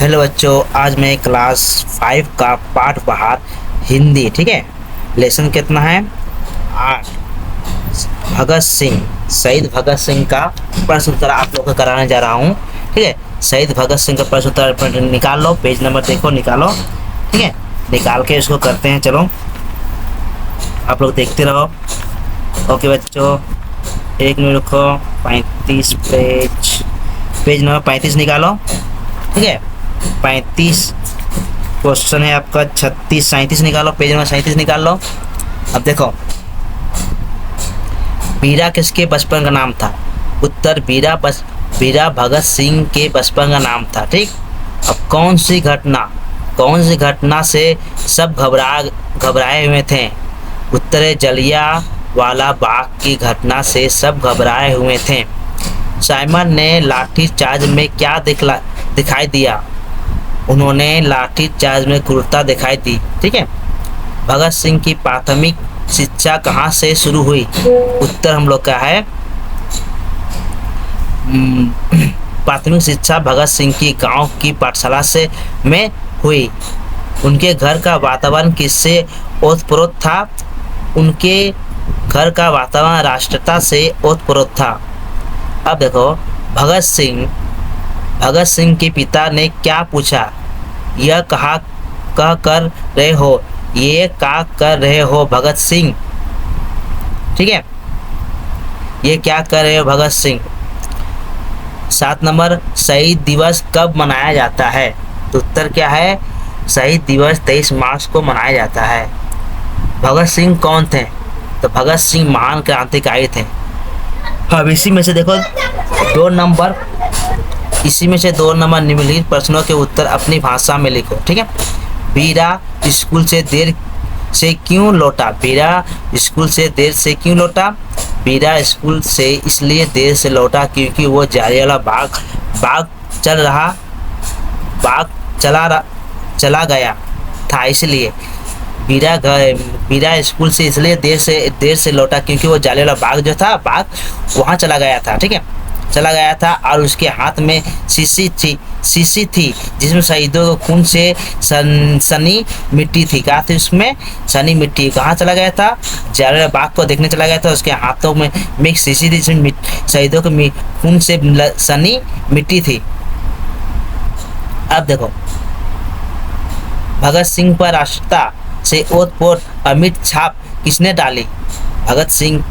Hello बच्चों, आज मैं क्लास 5 का पाठ बाहर हिंदी, ठीक है। लेसन कितना है? 8। भगत सिंह, शहीद भगत सिंह का प्रश्न उत्तर आप लोग को कराने जा रहा हूँ, ठीक है। शहीद भगत सिंह का प्रश्न उत्तर निकाल लो, पेज नंबर देखो, निकालो, ठीक है। निकाल के इसको करते हैं, चलो आप लोग देखते रहो। ओके बच्चों, एक मिनट रुको। 35 पेज नंबर 35 निकालो, ठीक है। 35 क्वेश्चन है आपका। 36 37 निकालो, पेज नंबर 37 निकाल लो। अब देखो, बीरा किसके बचपन का नाम था? उत्तर बीरा भगत सिंह के बचपन का नाम था, ठीक। अब कौन सी घटना से सब घबराए हुए थे? उत्तर है जलियांवाला बाग की घटना से सब घबराए हुए थे। साइमन ने लाठी चार्ज में क्या दिखाई दिया? उन्होंने लाठी चार्ज में क्रूरता दिखाई दी, ठीक है। भगत सिंह की प्राथमिक शिक्षा कहाँ से शुरू हुई? उत्तर हम लोग का है प्राथमिक शिक्षा भगत सिंह की गांव की पाठशाला में हुई। उनके घर का वातावरण किससे ओतप्रोत था? उनके घर का वातावरण राष्ट्रता से ओतप्रोत था। अब देखो, भगत सिंह के पिता ने क्या पूछा? यह कह कर रहे हो, ये क्या कर रहे हो भगत सिंह, ठीक है। ये क्या कर रहे हो भगत सिंह। 7 नंबर, शहीद दिवस कब मनाया जाता है? तो उत्तर क्या है? शहीद दिवस 23 मार्च को मनाया जाता है। भगत सिंह कौन थे? तो भगत सिंह महान क्रांतिकारी थे। अब इसी में से देखो 2 नंबर निम्नलिखित प्रश्नों के उत्तर अपनी भाषा में लिखो, ठीक है। बीरा स्कूल से देर से क्यों लौटा? बीरा स्कूल से देर से क्यों लौटा? बीरा स्कूल से इसलिए देर से लौटा क्योंकि वो जलियांवाला बाग चला गया था, इसलिए बीरा स्कूल से इसलिए देर से लौटा क्योंकि वो जलियांवाला बाग जो था, बाग वहाँ चला गया था, ठीक है। चला गया था और उसके हाथ में शीशी थी जिसमें शहीदों के खून से सनी मिट्टी थी। कहा थी उसमें? सनी मिट्टी। कहाँ चला गया था? जलियांवाला बाग को देखने चला गया था। उसके हाथों में एक शीशी थी जिसमें शहीदों के खून से सनी मिट्टी थी। अब देखो, भगत सिंह पर राष्ट्रता से ओतप्रोत अमिट छाप किसने डाली? भगत सिंह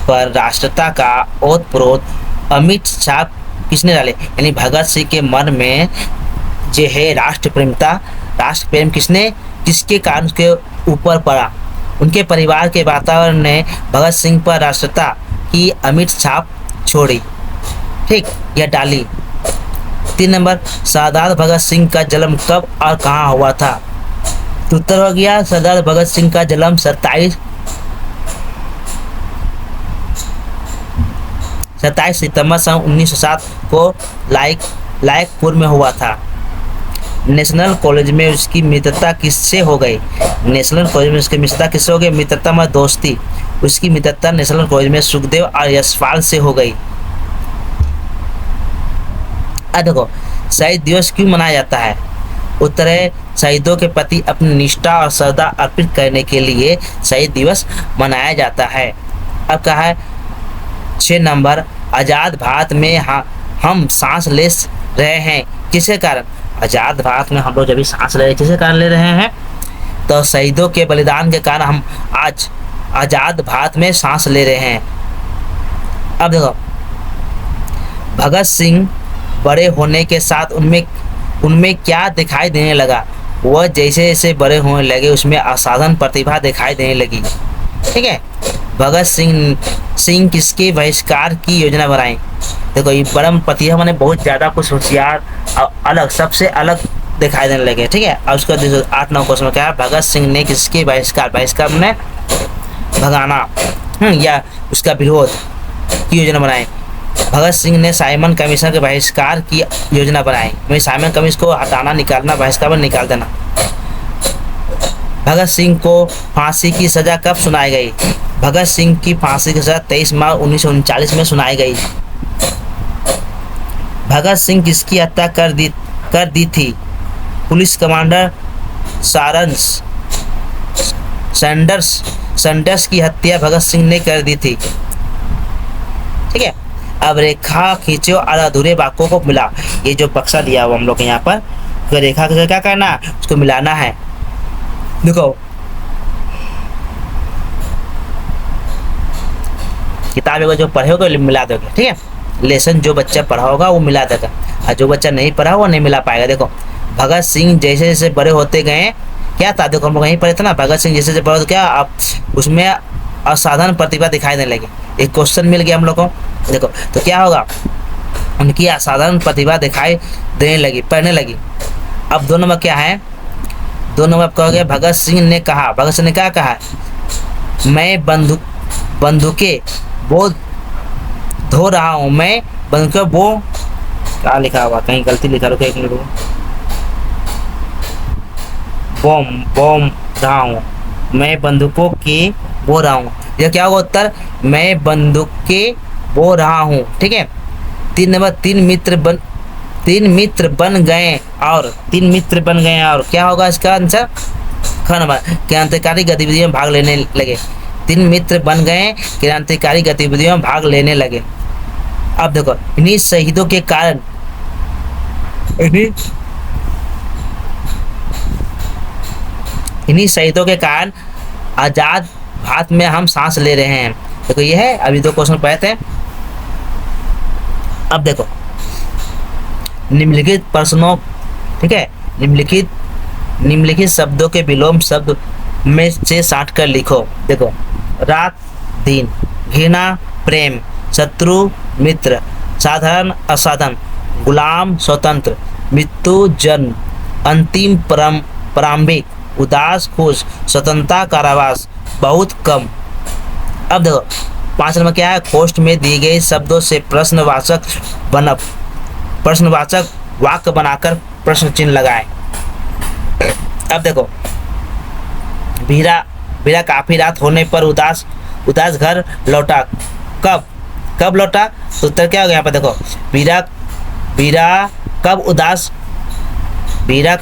पर राष्ट्रता का ओतप्रोत अमिट छाप किसने डाले? यानी भगत सिंह के मन में जो है राष्ट्र प्रेम किसके कारण उसके ऊपर पड़ा? उनके परिवार के वातावरण ने भगत सिंह पर राष्ट्रता की अमिट छाप छोड़ी, ठीक, यह डाली। 3 नंबर, सरदार भगत सिंह का जन्म कब और कहाँ हुआ था? तो उत्तर हो गया सरदार भगत सिंह का जन्म 27 सितंबर सन 1907 को लायकपुर में हुआ था। नेशनल कॉलेज में उसकी मित्रता किससे हो गई? नेशनल कॉलेज में उसकी मित्रता किससे हो गई? मित्रता में दोस्ती। उसकी मित्रता नेशनल कॉलेज में सुखदेव और यशपाल से हो गई। अब देखो, शहीद दिवस क्यों मनाया जाता है? उत्तर है शहीदों के प्रति अपनी निष्ठा और श्रद्धा अर्पित करने के लिए शहीद दिवस मनाया जाता है। अब कहा है 6 नंबर, आज़ाद भारत में हम सांस ले रहे हैं किसके कारण? आज़ाद भारत में हम लोग जब भी सांस ले रहे हैं किसके कारण ले रहे हैं? तो शहीदों के बलिदान के कारण हम आज आज़ाद भारत में सांस ले रहे हैं। अब देखो, भगत सिंह बड़े होने के साथ उनमें क्या दिखाई देने लगा? वह जैसे जैसे बड़े होने लगे उसमें असाधारण प्रतिभा दिखाई देने लगी, ठीक है। भगत सिंह किसके बहिष्कार की योजना बनाई? देखो, ये बड़ा प्रतिभा मैंने बहुत ज़्यादा कुछ होशियार अलग सबसे अलग दिखाई देने लगे, ठीक है। और उसका 8-9 क्वेश्चन क्या है? भगत सिंह ने किसके बहिष्कार ने भगाना या उसका विरोध की योजना बनाई? भगत सिंह ने साइमन कमीशन के बहिष्कार की योजना बनाई। साइमन कमीशन को हटाना, निकालना, बहिष्कार में निकाल देना। भगत सिंह को फांसी की सजा कब सुनाई गई? भगत सिंह की फांसी की सजा 23 मार्च 1939 में सुनाई गई। भगत सिंह किसकी हत्या कर दी थी? पुलिस कमांडर सारंस सैंडर्स सैंडर्स की हत्या भगत सिंह ने कर दी थी। ठीक है, अब रेखा खींचो और अधूरे वाक्यों को मिला। ये जो बक्सा दिया हुआ हम लोग यहाँ पर, तो रेखा का क्या करना है, उसको मिलाना है। देखो किताब को जो पढ़े होगा मिला दोगे, ठीक है। लेसन जो बच्चा पढ़ा होगा वो मिला देगा, और जो बच्चा नहीं पढ़ा वो नहीं मिला पाएगा। देखो भगत सिंह जैसे जैसे बड़े होते गए, क्या था, देखो हम लोग यहीं पढ़े थे ना, भगत सिंह जैसे जैसे बड़े, क्या आप उसमें असाधारण प्रतिभा दिखाई देने लगी। एक क्वेश्चन मिल गया हम लोग को। देखो तो क्या होगा, उनकी असाधारण प्रतिभा दिखाई देने लगी, पढ़ने लगी। अब 2 नंबर क्या है, 2 नंबर कहोगे भगत सिंह ने कहा, भगत सिंह ने क्या कहा, मैं बंदूकें वो धो रहा हूँ, मैं बंदूकें वो, क्या लिखा हुआ, कहीं गलती लिखा, रुको एक मिनट, बम रहा हूँ, मैं बंदूकों के बो रहा हूँ। यह क्या होगा उत्तर, मैं बंदूकें बो रहा हूँ। ठीक है। 3 नंबर, 3 मित्र बन गए और क्या होगा इसका आंसर, क्रांतिकारी गतिविधियों में भाग लेने लगे। 3 मित्र बन गए, क्रांतिकारी गतिविधियों में भाग लेने लगे। अब देखो इन्हीं शहीदों के कारण, इन्हीं शहीदों के कारण आजाद भारत में हम सांस ले रहे हैं। देखो ये है, अभी 2 क्वेश्चन पढ़े थे। अब देखो निम्नलिखित प्रश्नों, ठीक है, निम्नलिखित शब्दों के विलोम शब्द में से साट कर लिखो। देखो रात दिन, घृणा प्रेम, शत्रु मित्र, साधारण असाधारण, गुलाम स्वतंत्र, मृत्यु जन्म, अंतिम प्रारंभिक, उदास खुश, स्वतंत्रता कारावास, बहुत कम। अब देखो 5 नंबर क्या है, कोष्ठ में दिए गए शब्दों से प्रश्नवाचक वाक्य बनाकर प्रश्न चिन्ह लगाएं। अब देखो बीरा काफी रात होने पर उदास घर लौटा। कब लौटा, तो उत्तर क्या हो गया यहाँ पर, देखो बीरा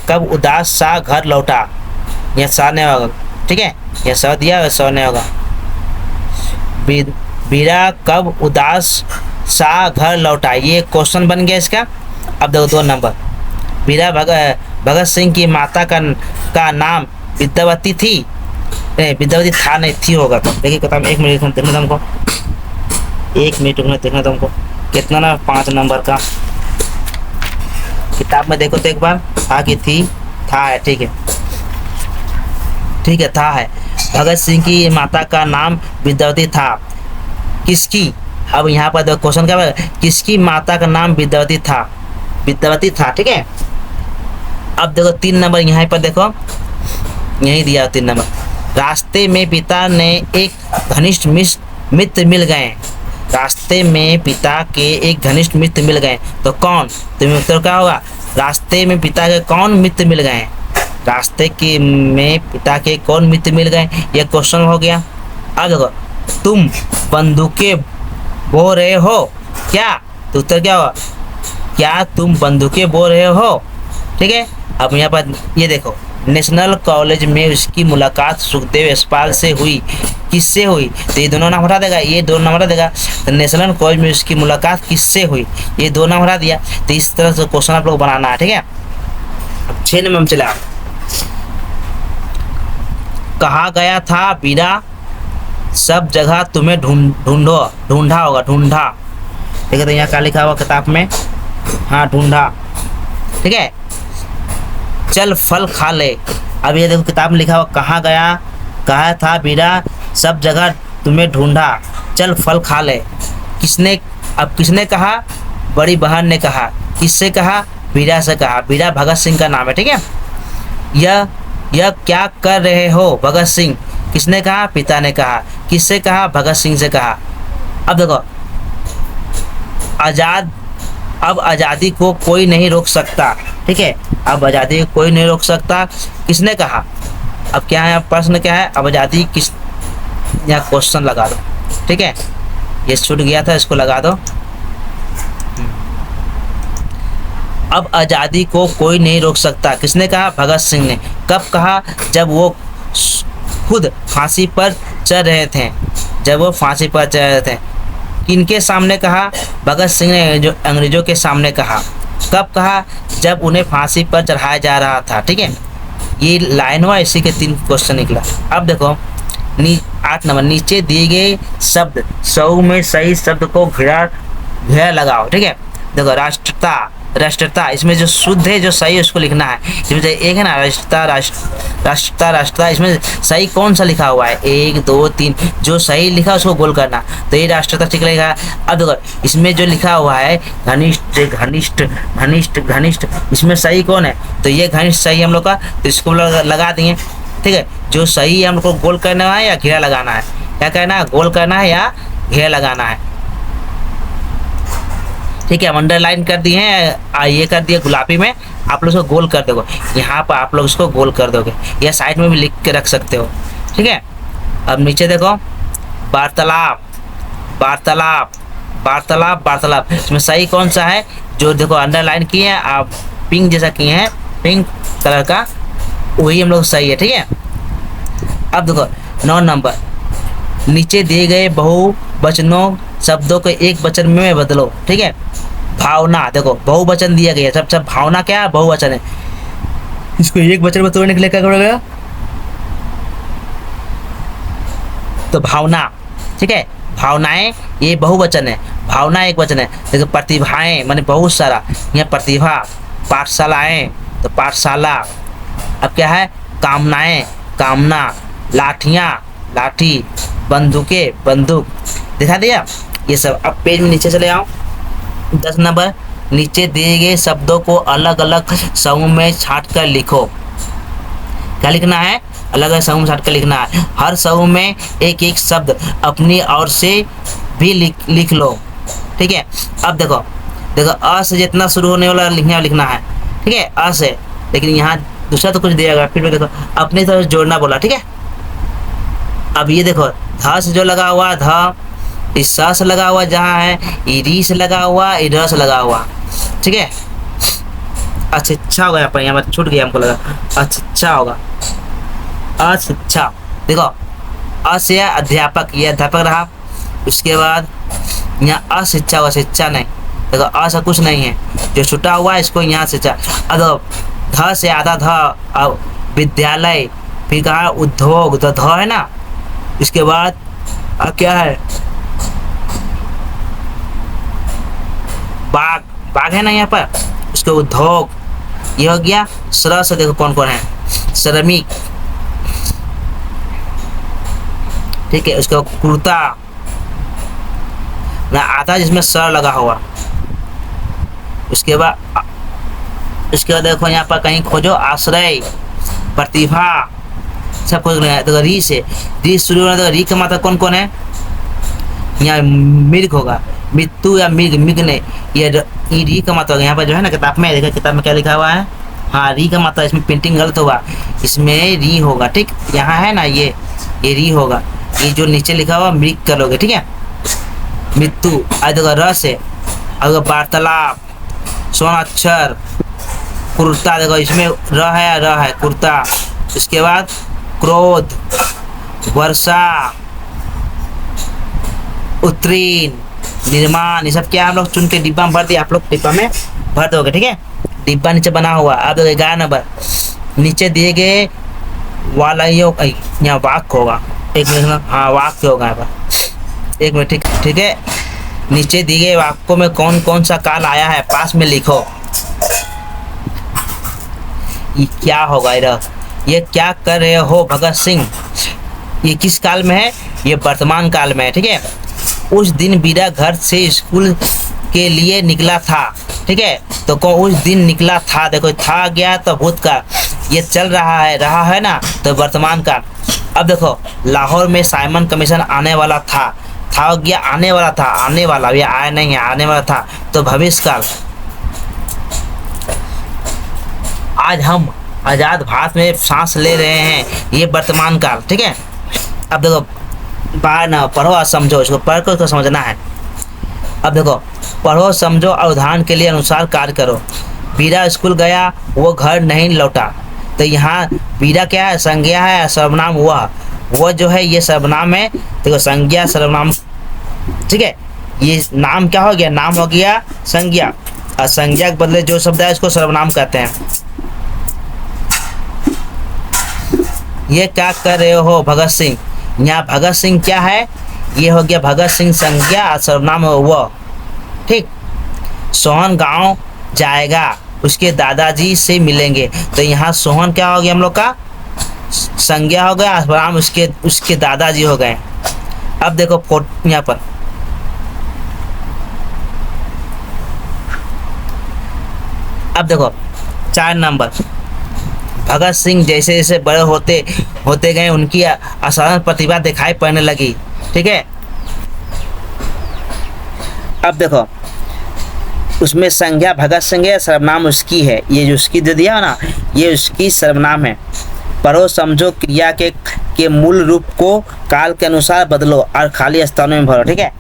कब उदास सा घर लौटा, यह सा नहीं होगा। ठीक है, यह सा दिया, सा नहीं होगा। बीरा कब उदास सा घर लौटा, ये क्वेश्चन बन गया इसका। अब देखो 2 नंबर, बीरा भगत सिंह की माता का नाम विद्यावती थी, विद्यावती था नहीं, थी होगा। तो देखिए किताब, 1 मिनट देखना तुमको, 1 मिनट देखना तुमको, कितना ना 5 नंबर का किताब में देखो तो एक बार, था कि थी, था है, ठीक है, था है। भगत सिंह की माता का नाम विद्यावती था, किसकी, अब यहाँ पर देखो क्वेश्चन क्या है, किसकी माता का नाम विद्यावती था, ठीक है। अब देखो 3 नंबर यहाँ पर देखो, यही दिया 3 नंबर, रास्ते में पिता ने एक घनिष्ठ मित्र मिल गए, रास्ते में पिता के एक घनिष्ठ मित्र मिल गए, तो कौन, तुम्हें उत्तर क्या होगा, रास्ते में पिता के कौन मित्र मिल गए, रास्ते के में पिता के कौन मित्र मिल गए, यह क्वेश्चन हो गया। अब देखो तुम बंदूकें बो रहे हो क्या, तो उत्तर क्या होगा, क्या तुम बंदूकें बो रहे हो। ठीक है। अब यहाँ पर ये देखो, नेशनल कॉलेज में उसकी मुलाकात सुखदेव यशपाल से हुई, किससे हुई, तो ये दोनों नाम हटा देगा, ये 2 नाम हटा देगा। तो नेशनल कॉलेज में उसकी मुलाकात किससे हुई, ये 2 नाम हटा दिया। तो इस तरह से क्वेश्चन आप लोग बनाना है। ठीक है। अब 6 नंबर में चला, कहा गया था बीरा सब जगह तुम्हें ढूंढा होगा, ढूंढा, ठीक है। तो यहाँ क्या लिखा हुआ किताब में, हाँ ढूंढा, ठीक है। चल फल खा ले, अब ये देखो किताब में लिखा हुआ, कहा था बीरा सब जगह तुम्हें ढूंढा, चल फल खा ले, किसने कहा, बड़ी बहन ने कहा, किससे कहा, बीरा से कहा, बीरा भगत सिंह का नाम है। ठीक है। यह क्या कर रहे हो भगत सिंह, किसने कहा, पिता ने कहा, किससे कहा, भगत सिंह से कहा। अब देखो अब आज़ादी को कोई नहीं रोक सकता, ठीक है, अब आज़ादी को कोई नहीं रोक सकता, किसने कहा। अब क्या है, अब प्रश्न क्या है, अब आज़ादी किस, यहाँ क्वेश्चन लगा दो, ठीक है, ये छूट गया था, इसको लगा दो। अब आज़ादी को कोई नहीं रोक सकता। किसने कहा? भगत सिंह ने। कब कहा? जब वो खुद फांसी पर चढ़ रहे थे। जब वो फांसी पर चढ़ रहे थे। किनके सामने कहा? भगत सिंह ने जो अंग्रेजों के सामने कहा। कब कहा? जब उन्हें फांसी पर चढ़ाया जा रहा था। ठीक है, ये लाइन हुआ, इसी के 3 क्वेश्चन निकला। अब देखो 8 नंबर, नीचे दिए गए शब्द सऊ में सही शब्द को घेरा लगाओ। ठीक है, देखो राष्ट्रता, राष्ट्रता, इसमें जो शुद्ध है, जो सही है उसको लिखना है। इसमें एक है ना राष्ट्रता, राष्ट्रता, राष्ट्रता, इसमें सही कौन सा लिखा हुआ है? 1 2 3, जो सही लिखा उसको गोल करना, तो ये राष्ट्रता ठीक लगेगा। अब देखो इसमें जो लिखा हुआ है घनिष्ठ, घनिष्ठ, घनिष्ठ, घनिष्ठ, इसमें सही कौन है? तो ये घनिष्ठ सही हम लोग का, तो इसको लगा दिए। ठीक है, जो सही है हम लोग को गोल करना है या घेरा लगाना है? क्या करना है? गोल करना है या घेरा लगाना है? ठीक है, हम अंडरलाइन कर दिए हैं, ये कर दिए गुलाबी में, आप लोग इसको गोल कर दोगे। यहाँ पर आप लोग इसको गोल कर दोगे, या साइड में भी लिख के रख सकते हो। ठीक है, अब नीचे देखो वार्तालाप, वार्तालाप, वार्तालाप, वार्तालाप, इसमें सही कौन सा है? जो देखो अंडरलाइन किए हैं आप, पिंक जैसा किए हैं, पिंक कलर का, वही हम लोग सही है। ठीक है, अब देखो 9 नंबर, नीचे दिए गए बहुवचनों शब्दों को एक वचन में बदलो। ठीक है, भावना, देखो बहुवचन दिया गया, सब भावना क्या है? बहुवचन है, इसको एक वचन में तोड़ने के लिए क्या करोगे? तो भावना। ठीक है, भावनाएं ये बहुवचन है, भावना एक वचन है। देखो प्रतिभाएं माने बहुत सारा, यहाँ प्रतिभा, पाठशालाएं तो पाठशाला, अब क्या है? कामनाएं, कामना, लाठियां, लाठी, बंदूकें, बंदूक, दिखा दिया ये सब। अब पेज में नीचे चले आओ, 10 नंबर, नीचे दिए गए शब्दों को अलग अलग समूह में छांट कर लिखो। क्या लिखना है? अलग अलग समूह में छांट कर लिखना है। हर समूह में एक एक शब्द अपनी ओर से भी लिख लो। ठीक है, अब देखो देखो अ से जितना शुरू होने वाला लिखना है। ठीक है, अ से, लेकिन यहाँ दूसरा तो कुछ दिएगा, फिर भी देखो अपनी तरफ जोड़ना बोला। ठीक है, अब ये देखो ध से जो लगा हुआ, ध इस स से लगा हुआ जहाँ है, ई री से लगा हुआ, ई र से लगा हुआ। ठीक है, अच्छा होगा, यहाँ पर यहाँ पर छूट गया, हमको लगा अच्छा होगा, अच्छा। देखो अ से अध्यापक, ये अध्यापक रहा, उसके बाद यहाँ अशिक्षा हुआ, शिक्षा नहीं, देखो अ से कुछ नहीं है, जो छुटा हुआ है इसको यहाँ से अब ध से आधा ध, विद्यालय, फिर कहा उद्योग, तो ध है ना, इसके बाद क्या है? बाग, बाग है ना यहाँ पर, उसके उद्योग, ये हो गया। श्र से देखो कौन कौन है? श्रमिक। ठीक है, उसके बाद कुर्ता ना आता जिसमें सर लगा हुआ। उसके बाद देखो यहाँ पर कहीं खोजो आश्रय, प्रतिभा, सब खोज रहे हैं। तो री से, री शुरू होना, तो री का मात्रा कौन कौन है? यहाँ मृग होगा, मृत्यु या मृग, मृग ने, ये री का मात्रा यहाँ पर जो है ना किताब में, देखा किताब में क्या लिखा हुआ है? हाँ, री का मात्रा, इसमें प्रिंटिंग गलत होगा, इसमें री होगा। ठीक, यहाँ है ना ये री होगा, ये जो नीचे लिखा हुआ मृग करोगे। ठीक है, मृत्यु। आज देखो र से, अगर वार्तालाप, स्वर्ण अक्षर, कुर्ता, देखो इसमें र है कुर्ता। उसके बाद क्रोध, वर्षा, उत्तीर्ण, निर्माण, ये सब क्या हम लोग चुन के डिब्बा में भर दिया, आप लोग डिब्बा में भर दोगे। ठीक है, डिब्बा नीचे बना हुआ। अब देखो 11 नंबर, नीचे दिए गए वालयों, यहाँ वाक्य होगा, एक मिनट, हाँ वाक्य होगा यहाँ पर, एक मिनट। ठीक है, नीचे दिए गए वाक्यों में कौन कौन सा काल आया है? पास में लिखो। ये क्या होगा? ये क्या कर रहे हो भगत सिंह? ये किस काल में है? ये वर्तमान काल में है। ठीक है, उस दिन बीरा घर से स्कूल के लिए निकला था। ठीक है, तो कौन उस दिन निकला था? देखो था गया तो भूतकाल, ये चल रहा है ना, तो वर्तमान काल। अब देखो लाहौर में साइमन कमीशन आने वाला था गया, आने वाला था, आने वाला, ये आया नहीं है, आने वाला था, तो भविष्य काल। आज हम आजाद भारत में सांस ले रहे हैं, ये वर्तमान काल। ठीक है, अब देखो बाहर ना पढ़ो और समझो, इसको पढ़ कर उसको समझना है। अब देखो पढ़ो, समझो और उदाहरण के लिए अनुसार कार्य करो। वीरा स्कूल गया, वो घर नहीं लौटा। तो यहाँ वीरा क्या है, संज्ञा है, सर्वनाम वह जो है ये सर्वनाम है। देखो संज्ञा सर्वनाम, ठीक है। ये नाम क्या हो गया, नाम हो गया संज्ञा, और संज्ञा के बदले जो शब्द है इसको सर्वनाम कहते हैं। ये क्या कर रहे हो भगत सिंह, यहाँ भगत सिंह क्या है, ये हो गया भगत सिंह संज्ञा और सर्वनाम है वह, ठीक। सोहन गांव जाएगा, उसके दादाजी से मिलेंगे। तो यहाँ सोहन क्या हो गया हम लोग का, संज्ञा हो गया, सर्वनाम उसके दादाजी हो गए। अब देखो फोटो यहाँ पर, अब देखो 4 नंबर, भगत सिंह जैसे जैसे बड़े होते गए उनकी असाधारण प्रतिभा दिखाई पड़ने लगी, ठीक है। अब देखो उसमें संज्ञा भगत सिंह है, सर्वनाम उसकी है, ये जो उसकी दे दिया ना ये उसकी सर्वनाम है। पढ़ो समझो क्रिया के मूल रूप को काल के अनुसार बदलो और खाली स्थानों में भरो, ठीक है।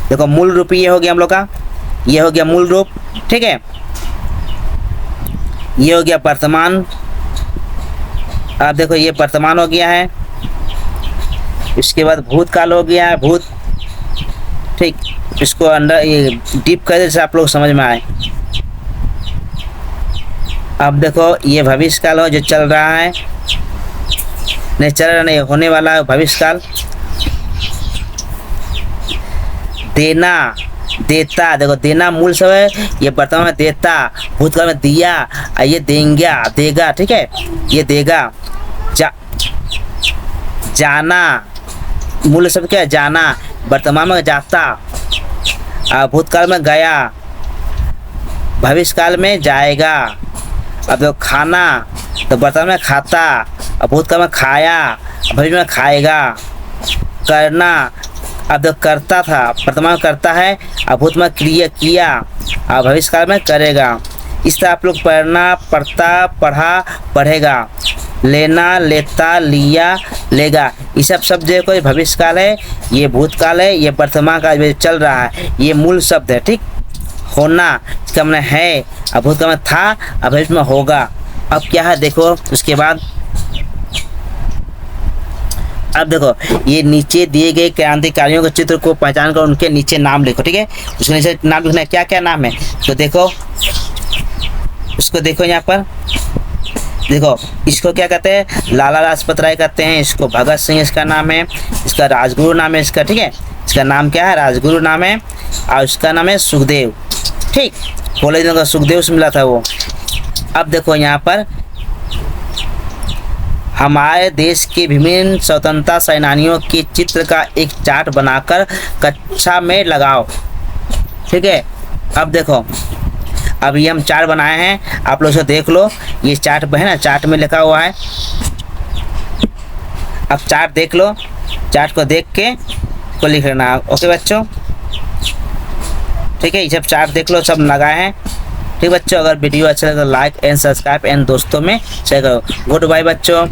देखो मूल रूप ये हो गया हम लोग का, ये हो गया मूल रूप, ठीक है। ये हो गया वर्तमान, अब देखो ये वर्तमान हो गया है। इसके बाद भूतकाल हो गया है, भूत, ठीक। इसको अंडर ये डीप कर जैसे आप लोग समझ में आए। अब देखो ये भविष्यकाल हो जो चल रहा है, नहीं चल रहा नहीं, होने वाला है भविष्यकाल। देना, देता, देखो देना मूल सब है, ये वर्तमान में देता, भूतकाल में दिया, ये देंगे देगा, ठीक है। ये देगा, जाना मूल शब्द क्या है, जाना, वर्तमान में जाता, भूतकाल में गया, भविष्यकाल में जाएगा। अब देखो खाना, तो वर्तमान में खाता, भूतकाल में खाया, भविष्य में खाएगा। करना, अब देखो करता था, वर्तमान में करता है, भूत में क्रिया किया, भविष्यकाल में करेगा। इस तरह आप लोग पढ़ना, पढ़ता, पढ़ा, पढ़ेगा। लेना, लेता, लिया, लेगा, ये सब शब्द जो कोई भविष्यकाल है, ये भूतकाल है, ये वर्तमान काल चल रहा है, ये मूल शब्द है, ठीक। होना इसका मतलब है, भूतकाल में था, भविष्य में होगा। अब क्या है देखो उसके बाद, अब देखो ये नीचे दिए गए क्रांतिकारियों के चित्र को पहचान कर उनके नीचे नाम लिखो, ठीक है। उसके नीचे नाम लिखना है, क्या क्या नाम है तो देखो, उसको देखो यहाँ पर, देखो इसको क्या कहते हैं, लाला लाजपत राय कहते हैं, इसको भगत सिंह इसका नाम है, इसका राजगुरु नाम है इसका, ठीक है। इसका नाम क्या है, राजगुरु नाम है, और उसका नाम है सुखदेव, ठीक। कॉलेज में सुखदेव से मिला था वो। अब देखो यहाँ पर हमारे देश के विभिन्न स्वतंत्रता सेनानियों के चित्र का एक चार्ट बनाकर कक्षा में लगाओ, ठीक है। अब देखो अब ये हम चार्ट बनाए हैं, आप लोग इसे देख लो, ये चार्ट है ना, चार्ट में लिखा हुआ है। अब चार्ट देख लो, चार्ट को देख के को लिख लेना, ओके बच्चों, ठीक है। ये सब चार्ट देख लो, सब लगाए हैं, ठीक बच्चों। अगर वीडियो अच्छा लगे तो लाइक एंड सब्सक्राइब एंड दोस्तों में शेयर करो। गुड बाय बच्चों।